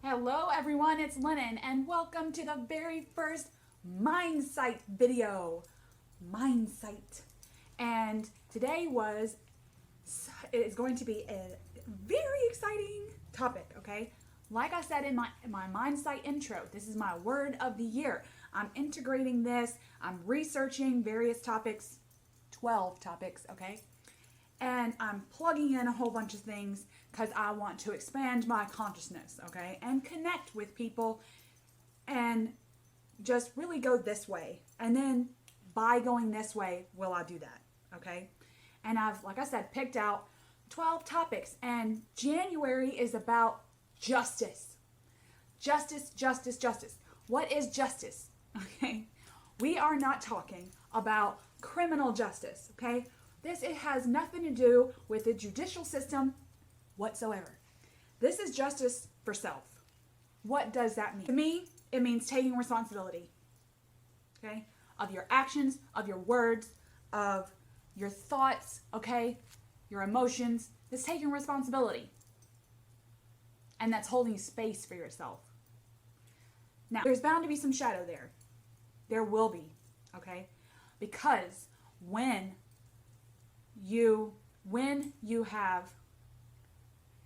Hello everyone, it's Lennon and welcome to the very first Mindsight video. Mindsight. And today is going to be a very exciting topic, okay? Like I said in my Mindsight intro, this is my word of the year. I'm integrating this, I'm researching various topics, 12 topics, okay? And I'm plugging in a whole bunch of things because I want to expand my consciousness, okay? And connect with people and just really go this way. And then by going this way, will I do that, okay? And I've, like I said, picked out 12 topics. And January is about justice. Justice, justice, justice. What is justice, okay? We are not talking about criminal justice, okay? It has nothing to do with the judicial system whatsoever. This is justice for self. What does that mean? To me, it means taking responsibility, okay, of your actions, of your words, of your thoughts, okay, your emotions. It's taking responsibility. And that's holding space for yourself. Now, there's bound to be some shadow there. There will be, okay? Because when you have,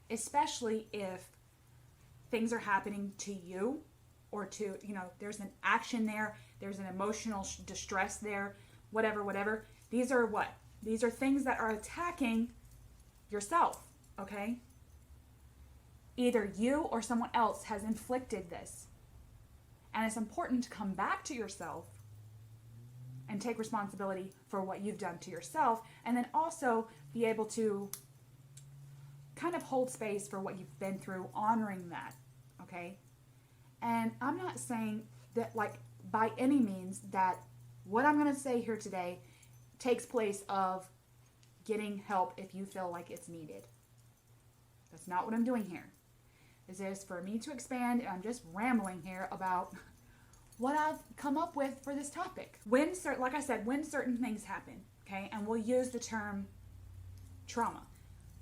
especially if things are happening to you or to, there's an action there, there's an emotional distress there, whatever. These are what? These are things that are attacking yourself, okay? Either you or someone else has inflicted this. And it's important to come back to yourself and take responsibility for what you've done to yourself, and then also be able to kind of hold space for what you've been through, honoring that, okay? And I'm not saying that, like, by any means that what I'm going to say here today takes place of getting help if you feel like it's needed. That's not what I'm doing here. This is for me to expand, and I'm just rambling here about what I've come up with for this topic. Like I said, when certain things happen, okay, and we'll use the term trauma,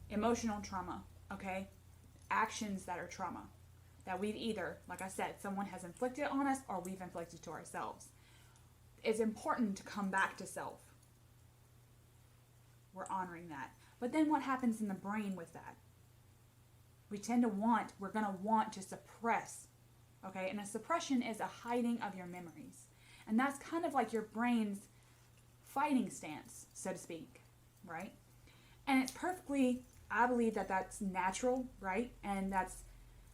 emotional trauma, okay, actions that are trauma, that we've either, like I said, someone has inflicted on us or we've inflicted to ourselves. It's important to come back to self. We're honoring that. But then what happens in the brain with that? We're going to want to suppress. Okay, and a suppression is a hiding of your memories. And that's kind of like your brain's fighting stance, so to speak, right? And it's perfectly, I believe that that's natural, right? And that's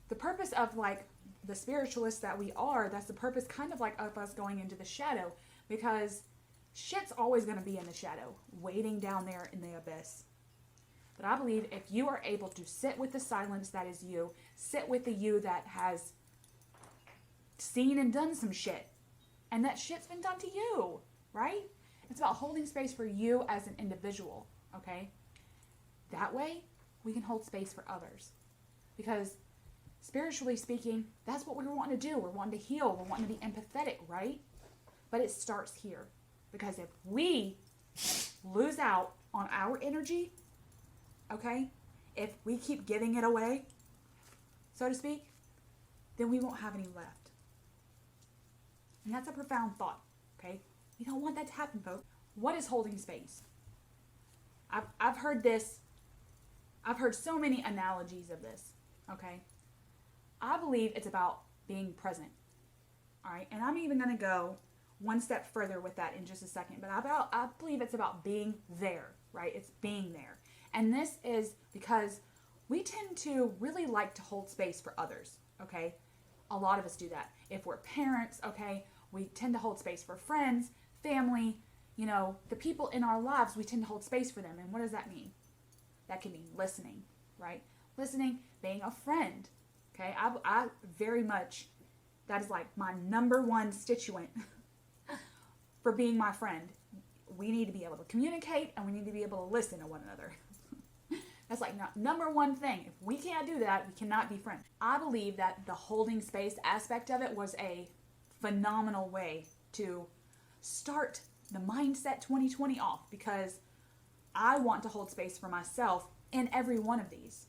the purpose of, like, the spiritualists that we are, that's the purpose kind of like of us going into the shadow, because shit's always going to be in the shadow, waiting down there in the abyss. But I believe if you are able to sit with the silence that is you, sit with the you that has seen and done some shit, and that shit's been done to you, right? It's about holding space for you as an individual, okay? That way, we can hold space for others. Because spiritually speaking, that's what we want to do. We're wanting to heal. We're wanting to be empathetic, right? But it starts here. Because if we lose out on our energy, okay, if we keep giving it away, so to speak, then we won't have any left. And that's a profound thought, okay? We don't want that to happen, folks. What is holding space? I've heard this. I've heard so many analogies of this, okay? I believe it's about being present, all right? And I'm even going to go one step further with that in just a second. But I believe it's about being there, right? It's being there. And this is because we tend to really like to hold space for others, okay? A lot of us do that. If we're parents, okay, we tend to hold space for friends, family, the people in our lives, we tend to hold space for them. And what does that mean? That can mean listening, right? Listening, being a friend, okay? I very much, that is like my number one constituent for being my friend. We need to be able to communicate and we need to be able to listen to one another. That's like number one thing. If we can't do that, we cannot be friends. I believe that the holding space aspect of it was a phenomenal way to start the Mindset 2020 off, because I want to hold space for myself in every one of these.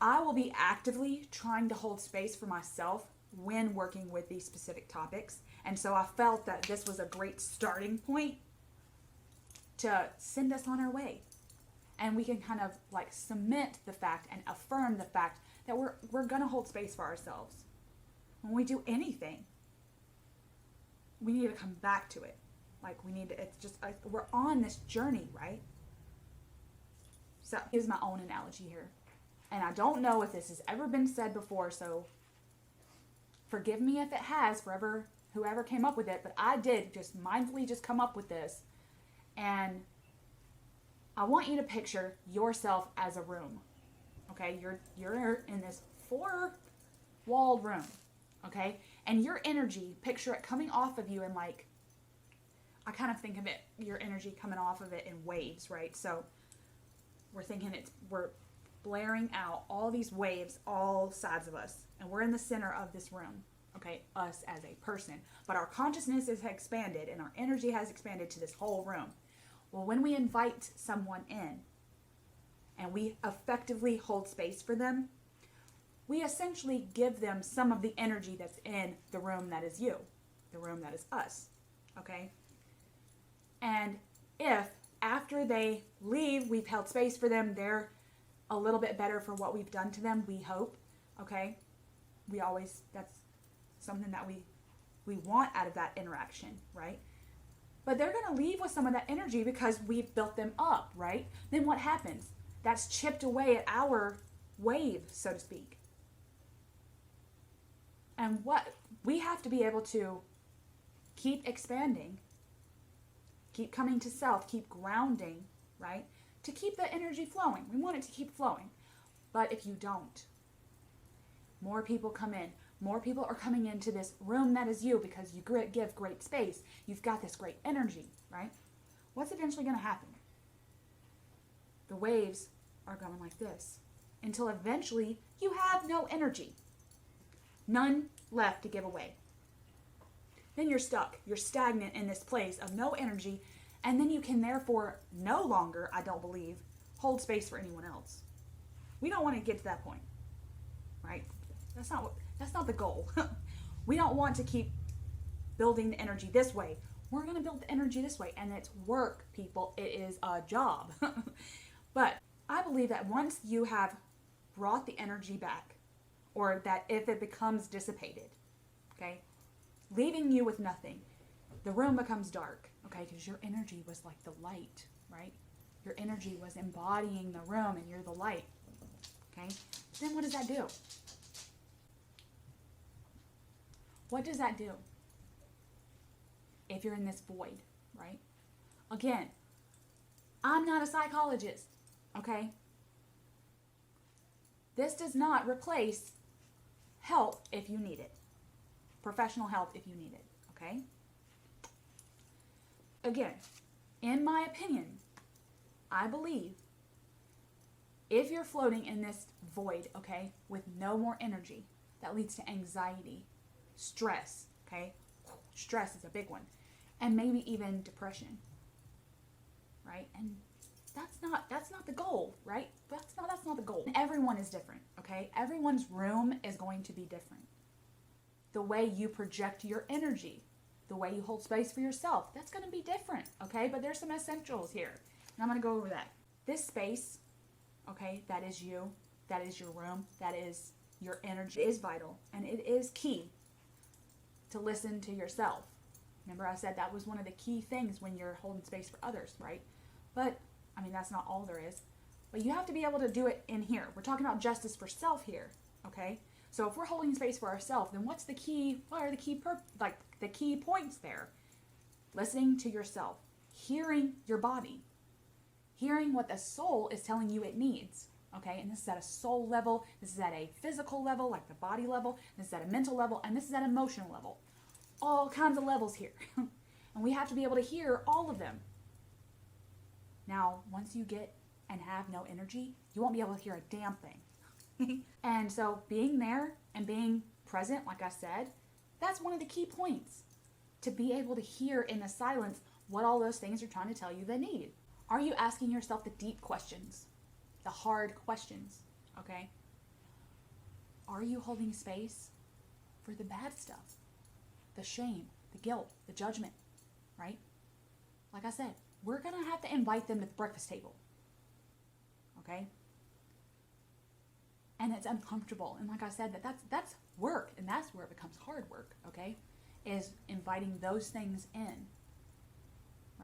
I will be actively trying to hold space for myself when working with these specific topics. And so I felt that this was a great starting point to send us on our way. And we can kind of like cement the fact and affirm the fact that we're going to hold space for ourselves. When we do anything, we need to come back to it. Like we need to, it's just, we're on this journey, right? So here's my own analogy here. And I don't know if this has ever been said before, so forgive me if it has, whoever came up with it, but I did just mindfully just come up with this. And I want you to picture yourself as a room. Okay, you're in this 4-walled room. Okay, and your energy, picture it coming off of you in like, I kind of think of it, your energy coming off of it in waves, right? So we're thinking we're blaring out all these waves, all sides of us, and we're in the center of this room. Okay, us as a person, but our consciousness has expanded and our energy has expanded to this whole room. Well, when we invite someone in and we effectively hold space for them, we essentially give them some of the energy that's in the room that is you, the room that is us, okay? And if after they leave, we've held space for them, they're a little bit better for what we've done to them, we hope, okay? That's something that we want out of that interaction, right? But they're going to leave with some of that energy because we've built them up, right? Then what happens? That's chipped away at our wave, so to speak. And what we have to be able to keep expanding, keep coming to self, keep grounding, right? To keep the energy flowing. We want it to keep flowing. But if you don't, more people come in. More people are coming into this room that is you because you give great space. You've got this great energy, right? What's eventually going to happen? The waves are going like this until eventually you have no energy. None left to give away. Then you're stuck. You're stagnant in this place of no energy, and then you can therefore no longer, I don't believe, hold space for anyone else. We don't want to get to that point, right? That's not the goal. We don't want to keep building the energy this way. We're going to build the energy this way, and it's work, people. It is a job. But I believe that once you have brought the energy back, or that if it becomes dissipated, okay, leaving you with nothing, the room becomes dark, okay, because your energy was like the light, right? Your energy was embodying the room, and you're the light, okay? Then what does that do? What does that do? If you're in this void, right? Again, I'm not a psychologist, okay? This does not replace help if you need it. Professional help if you need it, okay? Again, in my opinion, I believe if you're floating in this void, okay, with no more energy, that leads to anxiety, stress, okay? Stress is a big one. And maybe even depression, right? And that's not the goal, right? That's not the goal. And everyone is different, okay? Everyone's room is going to be different. The way you project your energy, the way you hold space for yourself, that's going to be different, okay? But there's some essentials here, and I'm going to go over that. This space, okay, that is you, that is your room, that is your energy, is vital, and it is key to listen to yourself. Remember I said that was one of the key things when you're holding space for others, right? But, I mean, that's not all there is. But you have to be able to do it in here. We're talking about justice for self here, okay? So if we're holding space for ourselves, then what are the key points there? Listening to yourself, hearing your body, hearing what the soul is telling you it needs, okay? And this is at a soul level, this is at a physical level, like the body level, this is at a mental level, and this is at an emotional level. All kinds of levels here. And we have to be able to hear all of them. Now, once you get and have no energy, you won't be able to hear a damn thing. And so being there and being present, like I said, that's one of the key points. To be able to hear in the silence what all those things are trying to tell you they need. Are you asking yourself the deep questions? The hard questions, okay? Are you holding space for the bad stuff? The shame, the guilt, the judgment, right? Like I said, we're going to have to invite them to the breakfast table. Okay? And it's uncomfortable. And like I said, that's work. And that's where it becomes hard work, okay? Is inviting those things in.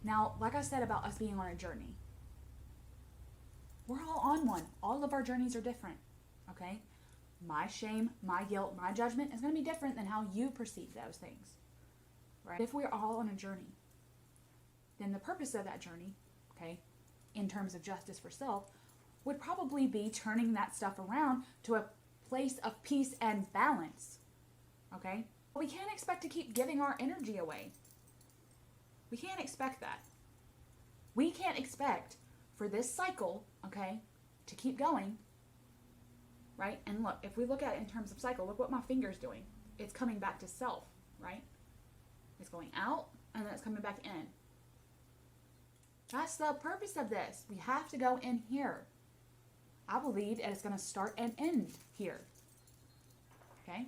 Now, like I said about us being on a journey, we're all on one. All of our journeys are different, okay? My shame, my guilt, my judgment is going to be different than how you perceive those things, right? If we're all on a journey, then the purpose of that journey, okay, in terms of justice for self, would probably be turning that stuff around to a place of peace and balance, okay? We can't expect to keep giving our energy away. We can't expect that. We can't expect for this cycle, okay, to keep going, right? And look, if we look at it in terms of cycle, look what my finger's doing. It's coming back to self, right? It's going out, and then it's coming back in. That's the purpose of this. We have to go in here. I believe that it's going to start and end here, okay?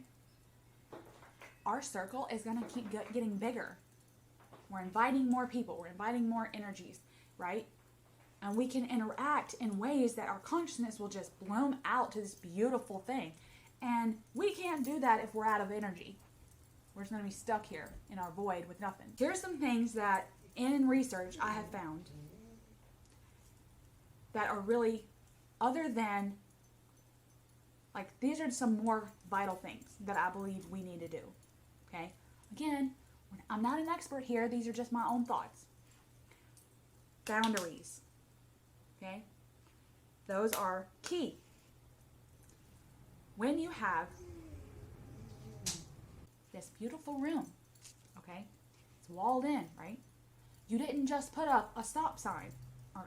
Our circle is going to keep getting bigger. We're inviting more people. We're inviting more energies, right? And we can interact in ways that our consciousness will just bloom out to this beautiful thing. And we can't do that if we're out of energy. We're just going to be stuck here in our void with nothing. Here's some things that in research I have found that are really, other than, like, these are some more vital things that I believe we need to do. Okay? Again, I'm not an expert here. These are just my own thoughts. Boundaries. Okay? Those are key. When you have this beautiful room, okay? It's walled in, right? You didn't just put up a stop sign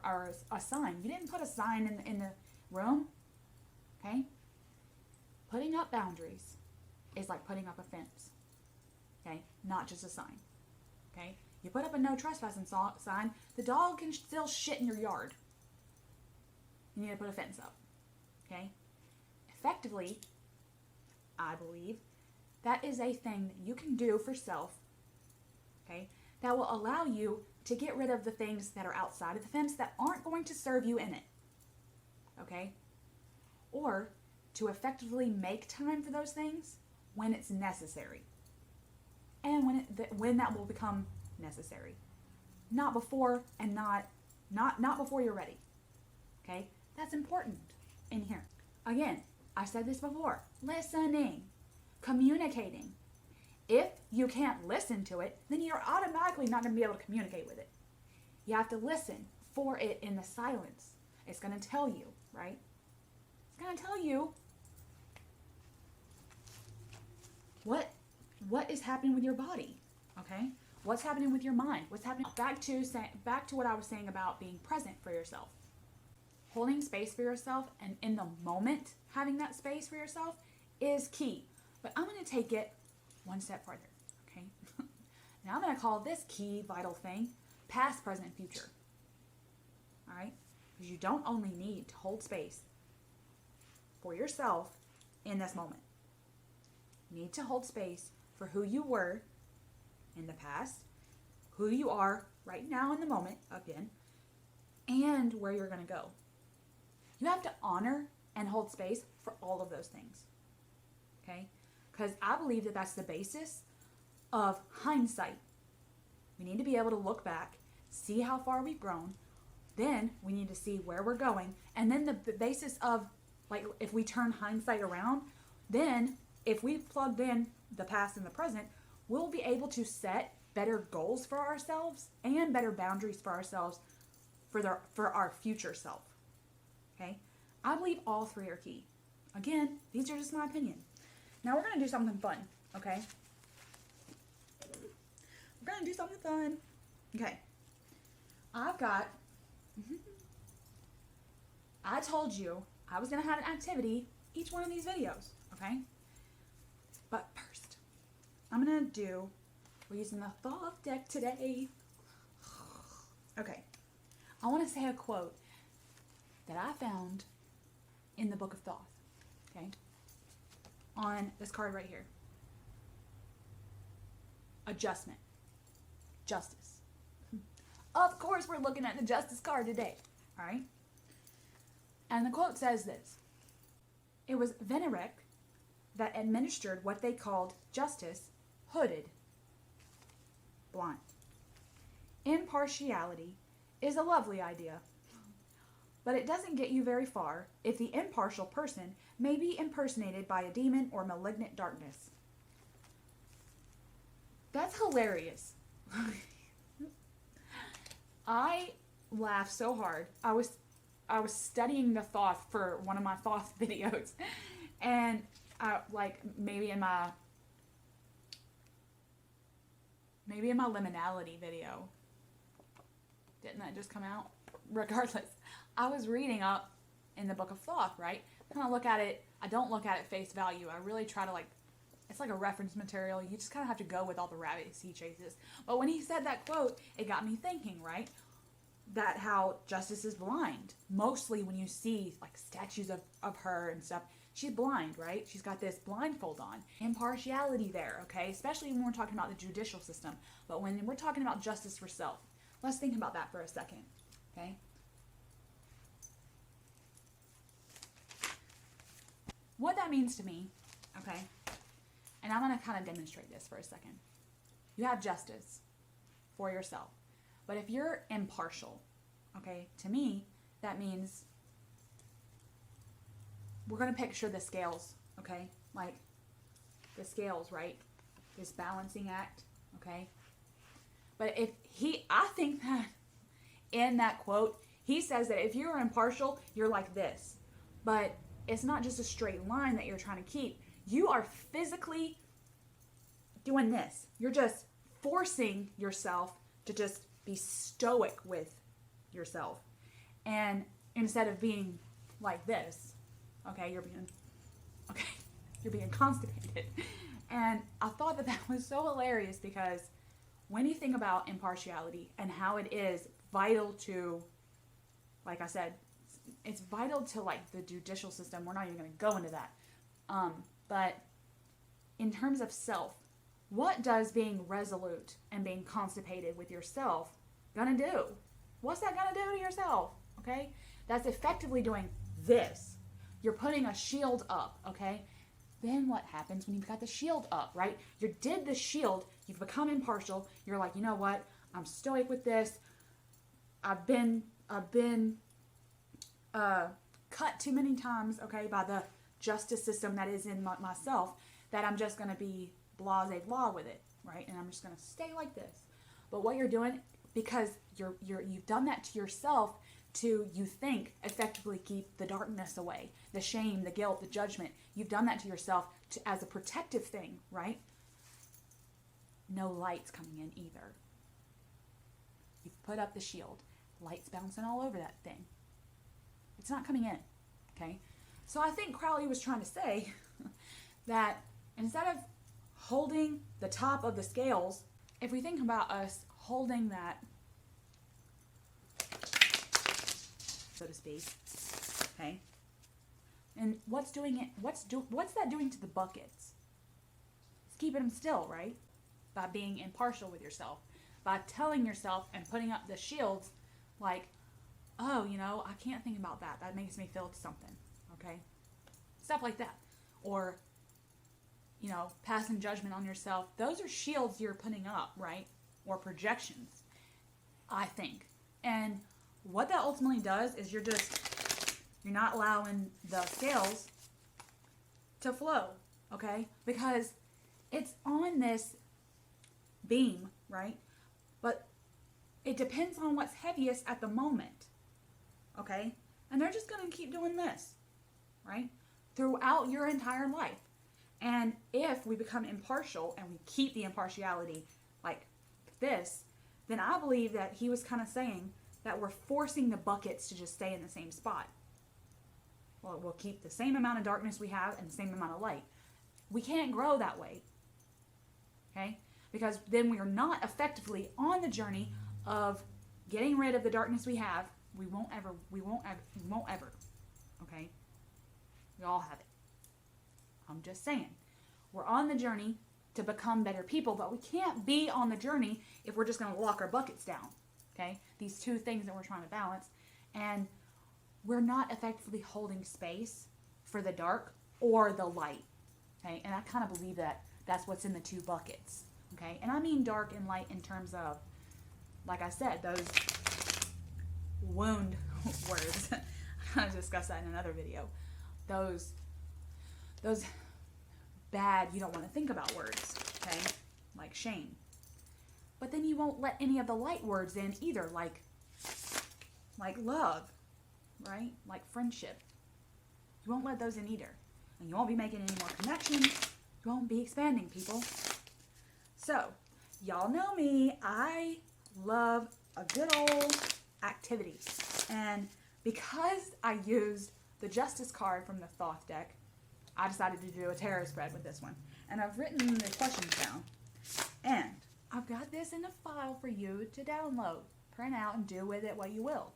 or a sign. You didn't put a sign in the room, okay? Putting up boundaries is like putting up a fence, okay? Not just a sign, okay? You put up a no trespassing sign, the dog can still shit in your yard. You need to put a fence up, okay? Effectively, I believe, that is a thing that you can do for self, okay, that will allow you to get rid of the things that are outside of the fence that aren't going to serve you in it, okay? Or to effectively make time for those things when it's necessary. And when that will become necessary. Not before, and not before you're ready, okay? That's important in here. Again, I said this before. Listening. Communicating. If you can't listen to it, then you're automatically not going to be able to communicate with it. You have to listen for it in the silence. It's going to tell you, right? It's going to tell you what is happening with your body, okay? What's happening with your mind? What's happening? Back to what I was saying about being present for yourself. Holding space for yourself and in the moment having that space for yourself is key. But I'm going to take it one step further, okay? And I'm going to call this key vital thing past, present, future. All right? Because you don't only need to hold space for yourself in this moment. You need to hold space for who you were in the past, who you are right now in the moment, again, and where you're going to go. You have to honor and hold space for all of those things, okay? Because I believe that that's the basis of hindsight. We need to be able to look back, see how far we've grown, then we need to see where we're going, and then the basis of, like, if we turn hindsight around, then if we've plugged in the past and the present, we'll be able to set better goals for ourselves and better boundaries for ourselves for our future self. Okay? I believe all three are key. Again, these are just my opinion. Now we're going to do something fun, okay? We're going to do something fun. Okay. I told you I was going to have an activity each one of these videos, okay? But first, we're using the thought deck today. Okay. I want to say a quote that I found in the Book of Thoth, okay? on this card right here. Adjustment. Justice. Of course, we're looking at the justice card today. All right? And the quote says this. It was Venerek that administered what they called justice, hooded, blind. Impartiality is a lovely idea, but it doesn't get you very far if the impartial person may be impersonated by a demon or malignant darkness. That's hilarious. I laughed so hard. I was studying the Thoth for one of my Thoth videos, and maybe in my liminality video. Didn't that just come out? Regardless, I was reading up in the book of Thoth, right? Kind of look at it. I don't look at it face value. I really try to it's like a reference material. You just kind of have to go with all the rabbits he chases. But when he said that quote, it got me thinking, right? That how justice is blind. Mostly when you see statues of her and stuff, she's blind, right? She's got this blindfold on. Impartiality there, okay? Especially when we're talking about the judicial system. But when we're talking about justice for self, let's think about that for a second, okay? What that means to me, okay? And I'm going to kind of demonstrate this for a second. You have justice for yourself. But if you're impartial, okay, to me, that means we're going to picture the scales, okay? Like the scales, right? This balancing act, okay? But I think that in that quote, he says that if you're impartial, you're like this. But it's not just a straight line that you're trying to keep. You are physically doing this. You're just forcing yourself to just be stoic with yourself. And instead of being like this, okay, you're being constipated. And I thought that was so hilarious because when you think about impartiality and how it is vital to, like I said, it's vital to the judicial system. We're not even going to go into that. But in terms of self, what does being resolute and being constipated with yourself gonna do? What's that gonna do to yourself? Okay? That's effectively doing this. You're putting a shield up, okay? Then what happens when you've got the shield up, right? You did the shield, you've become impartial, you're like, you know what? I'm stoic with this. I've been cut too many times, okay, by the justice system that is in myself, that I'm just going to be blah with it, right? And I'm just going to stay like this. But what you're doing, because you've done that to yourself to, you think, effectively keep the darkness away, the shame, the guilt, the judgment. You've done that to yourself as a protective thing, right? No light's coming in either. You've put up the shield. Light's bouncing all over that thing. It's not coming in, okay? So I think Crowley was trying to say that instead of holding the top of the scales, if we think about us holding that, so to speak, okay? And what's that doing to the buckets? It's keeping them still, right? By being impartial with yourself, by telling yourself and putting up the shields, like, oh, I can't think about that. That makes me feel something, okay? Stuff like that. Or, passing judgment on yourself. Those are shields you're putting up, right? Or projections, I think. And what that ultimately does is you're not allowing the scales to flow, okay? Because it's on this beam, right? But it depends on what's heaviest at the moment, okay? And they're just going to keep doing this, right? Throughout your entire life. And if we become impartial and we keep the impartiality like this, then I believe that he was kind of saying that we're forcing the buckets to just stay in the same spot. Well, we'll keep the same amount of darkness we have and the same amount of light. We can't grow that way, okay? Because then we are not effectively on the journey of getting rid of the darkness we have. We won't ever, okay? We all have it. I'm just saying. We're on the journey to become better people, but we can't be on the journey if we're just going to lock our buckets down. Okay? These two things that we're trying to balance. And we're not effectively holding space for the dark or the light. Okay? And I kind of believe that that's what's in the two buckets. Okay? And I mean dark and light in terms of, like I said, those wound words. I'll discuss that in another video. Those bad, you don't want to think about words, okay? Like shame. But then you won't let any of the light words in either, like love, right? Like friendship. You won't let those in either. And you won't be making any more connections. You won't be expanding, people. So, y'all know me. I love a good old activity. And because I used the Justice card from the Thoth deck, I decided to do a tarot spread with this one. And I've written the questions down. And I've got this in a file for you to download, print out, and do with it what you will.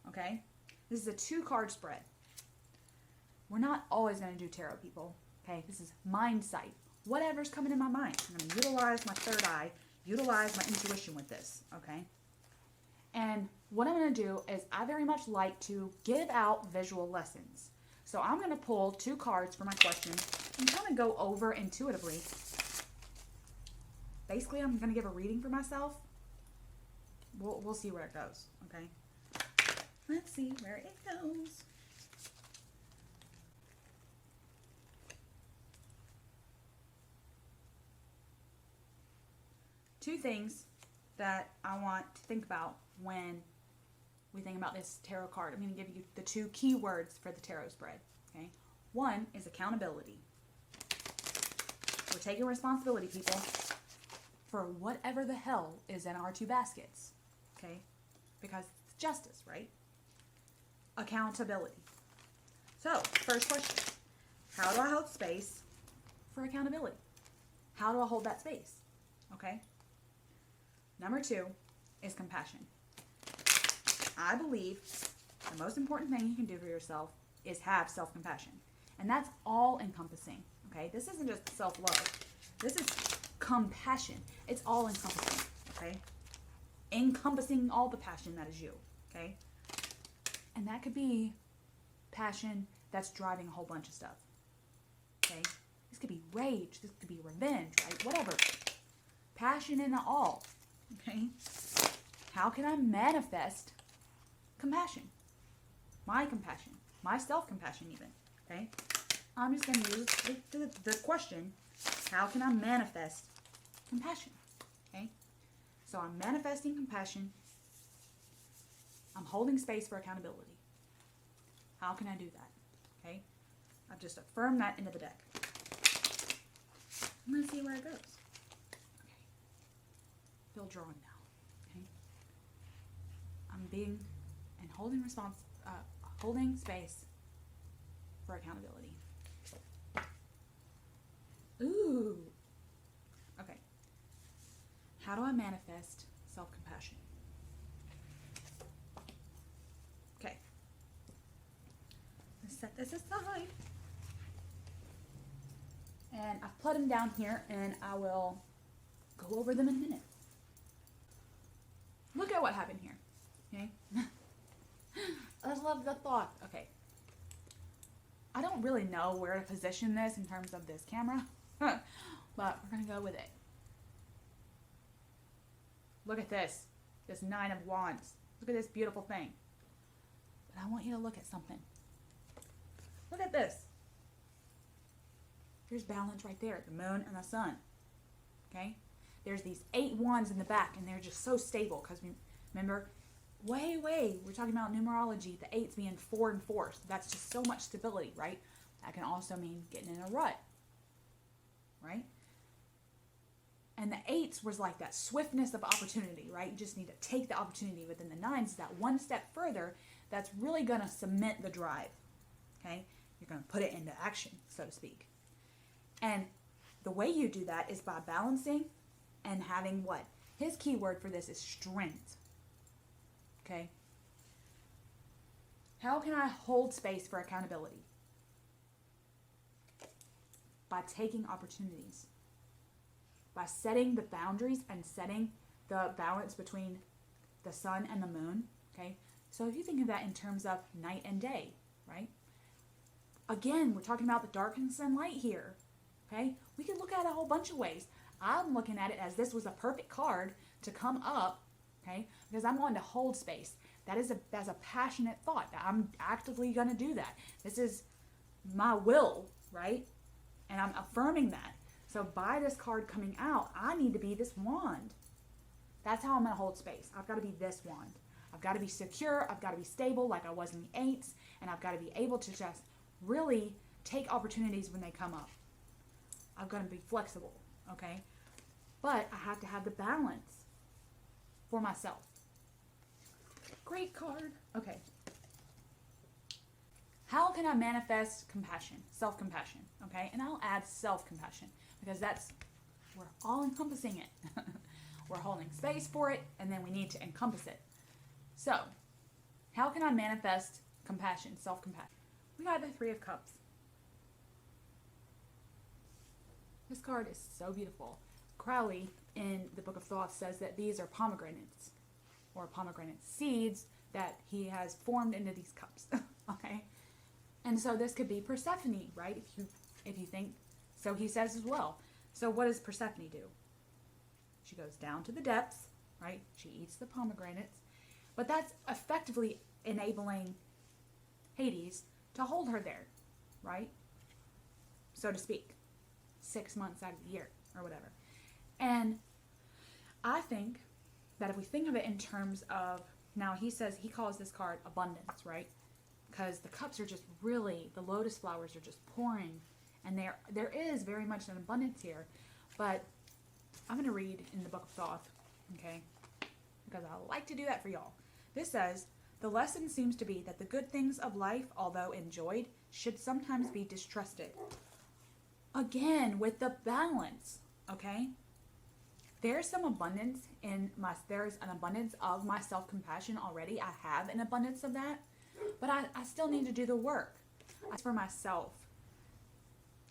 Okay? This is a 2-card spread. We're not always going to do tarot, people. Okay? This is Mindsight. Whatever's coming in my mind. I'm going to utilize my third eye, utilize my intuition with this. Okay? And what I'm going to do is I very much like to give out visual lessons. So I'm going to pull 2 cards for my questions and kind of go over intuitively. Basically, I'm going to give a reading for myself. We'll see where it goes, okay? Let's see where it goes. Two things that I want to think about when we think about this tarot card. I'm going to give you the 2 key words for the tarot spread. Okay, one is accountability. We're taking responsibility, people, for whatever the hell is in our 2 baskets. Okay, because it's justice, right? Accountability. So, first question: how do I hold space for accountability? How do I hold that space? Okay. Number 2 is compassion. I believe the most important thing you can do for yourself is have self-compassion. And that's all encompassing, okay? This isn't just self-love. This is compassion. It's all encompassing, okay? Encompassing all the passion that is you, okay? And that could be passion that's driving a whole bunch of stuff, okay? This could be rage. This could be revenge, right? Whatever. Passion in it all, okay? How can I manifest compassion? My compassion. My self-compassion even. Okay? I'm just going to use the question, how can I manifest compassion? Okay? So I'm manifesting compassion. I'm holding space for accountability. How can I do that? Okay? I've just affirmed that into the deck. Let's see where it goes. Okay. Feel drawn now. Okay? I'm being and holding space for accountability. Ooh. Okay. How do I manifest self-compassion? Okay. Let's set this aside. And I've put them down here, and I will go over them in a minute. Look at what happened here. Okay? I love the thought. Okay. I don't really know where to position this in terms of this camera, but we're going to go with it. Look at this. This 9 of Wands. Look at this beautiful thing. But I want you to look at something. Look at this. There's balance right there. The moon and the sun. Okay? There's these 8 wands in the back, and they're just so stable. Because remember, we're talking about numerology, the 8s being 4 and 4. So that's just so much stability, right? That can also mean getting in a rut. Right? And the 8s was like that swiftness of opportunity, right? You just need to take the opportunity. Within the 9s is that one step further that's really going to cement the drive. Okay? You're going to put it into action, so to speak. And the way you do that is by balancing and having what? His key word for this is strength. Okay? How can I hold space for accountability? by taking opportunities, by setting the boundaries and setting the balance between the sun and the moon, okay? So if you think of that in terms of night and day, right? Again, we're talking about the darkness and light here, okay? We can look at it a whole bunch of ways. I'm looking at it as this was a perfect card to come up, okay? Because I'm wanting to hold space. That's a passionate thought. I'm actively going to do that. This is my will, right? And I'm affirming that. So by this card coming out, I need to be this wand. That's how I'm going to hold space. I've got to be this wand. I've got to be secure. I've got to be stable like I was in the eights. And I've got to be able to just really take opportunities when they come up. I've got to be flexible, okay? But I have to have the balance for myself. Great card. Okay. How can I manifest compassion? Self-compassion, okay? And I'll add self-compassion because we're all encompassing it. We're holding space for it, and then we need to encompass it. So, how can I manifest compassion, self-compassion? We got the Three of Cups. This card is so beautiful. Crowley, in the Book of Thoughts, says that these are pomegranates, or pomegranate seeds that he has formed into these cups, okay? And so this could be Persephone, right? If you think, so he says as well. So what does Persephone do? She goes down to the depths, right? She eats the pomegranates. But that's effectively enabling Hades to hold her there, right? So to speak. 6 months out of the year, or whatever. And I think that if we think of it in terms of, now he calls this card abundance, right? Because the cups are just really, the lotus flowers are just pouring. And there is very much an abundance here. But I'm going to read in the Book of Thoth, okay? Because I like to do that for y'all. This says, the lesson seems to be that the good things of life, although enjoyed, should sometimes be distrusted. Again, with the balance, okay? There's some abundance there's an abundance of my self-compassion already. I have an abundance of that. But I still need to do the work. It's for myself.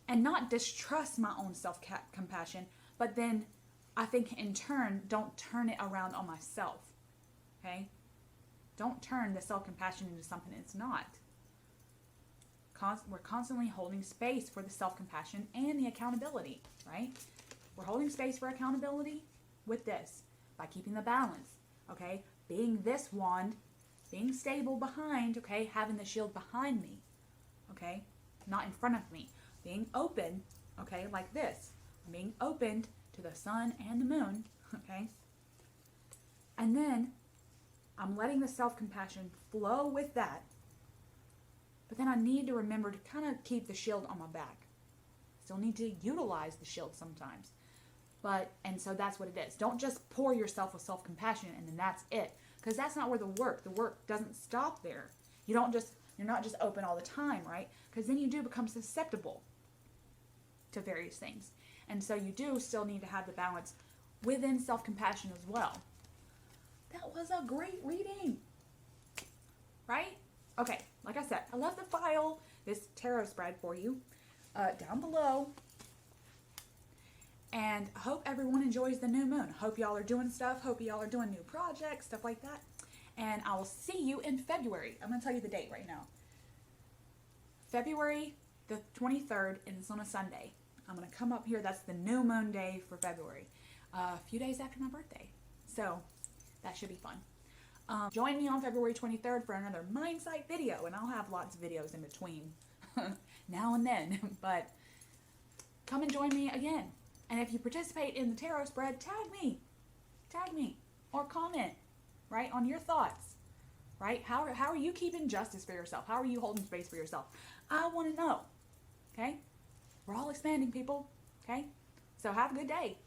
And not distrust my own self-compassion, but then I think in turn, don't turn it around on myself. Okay? Don't turn the self-compassion into something it's not. We're constantly holding space for the self-compassion and the accountability, right? We're holding space for accountability with this by keeping the balance, okay? Being this wand, being stable behind, okay? Having the shield behind me, okay? Not in front of me. Being open, okay? Like this. Being opened to the sun and the moon, okay? And then I'm letting the self-compassion flow with that. But then I need to remember to kind of keep the shield on my back. Still need to utilize the shield sometimes. And so that's what it is. Don't just pour yourself with self-compassion and then that's it. Because that's not where the work doesn't stop there. You're not just open all the time, right? Because then you do become susceptible to various things. And so you do still need to have the balance within self-compassion as well. That was a great reading. Right? Okay, like I said, I left the file, this tarot spread for you, down below. And I hope everyone enjoys the new moon. Hope y'all are doing stuff. Hope y'all are doing new projects, stuff like that. And I will see you in February. I'm going to tell you the date right now. February the 23rd, and it's on a Sunday. I'm going to come up here. That's the new moon day for February. A few days after my birthday. So that should be fun. Join me on February 23rd for another Mindsight video, and I'll have lots of videos in between now and then, but come and join me again. And if you participate in the tarot spread, tag me, or comment, right, on your thoughts, right? How are you keeping justice for yourself? How are you holding space for yourself? I want to know, okay? We're all expanding, people, okay? So have a good day.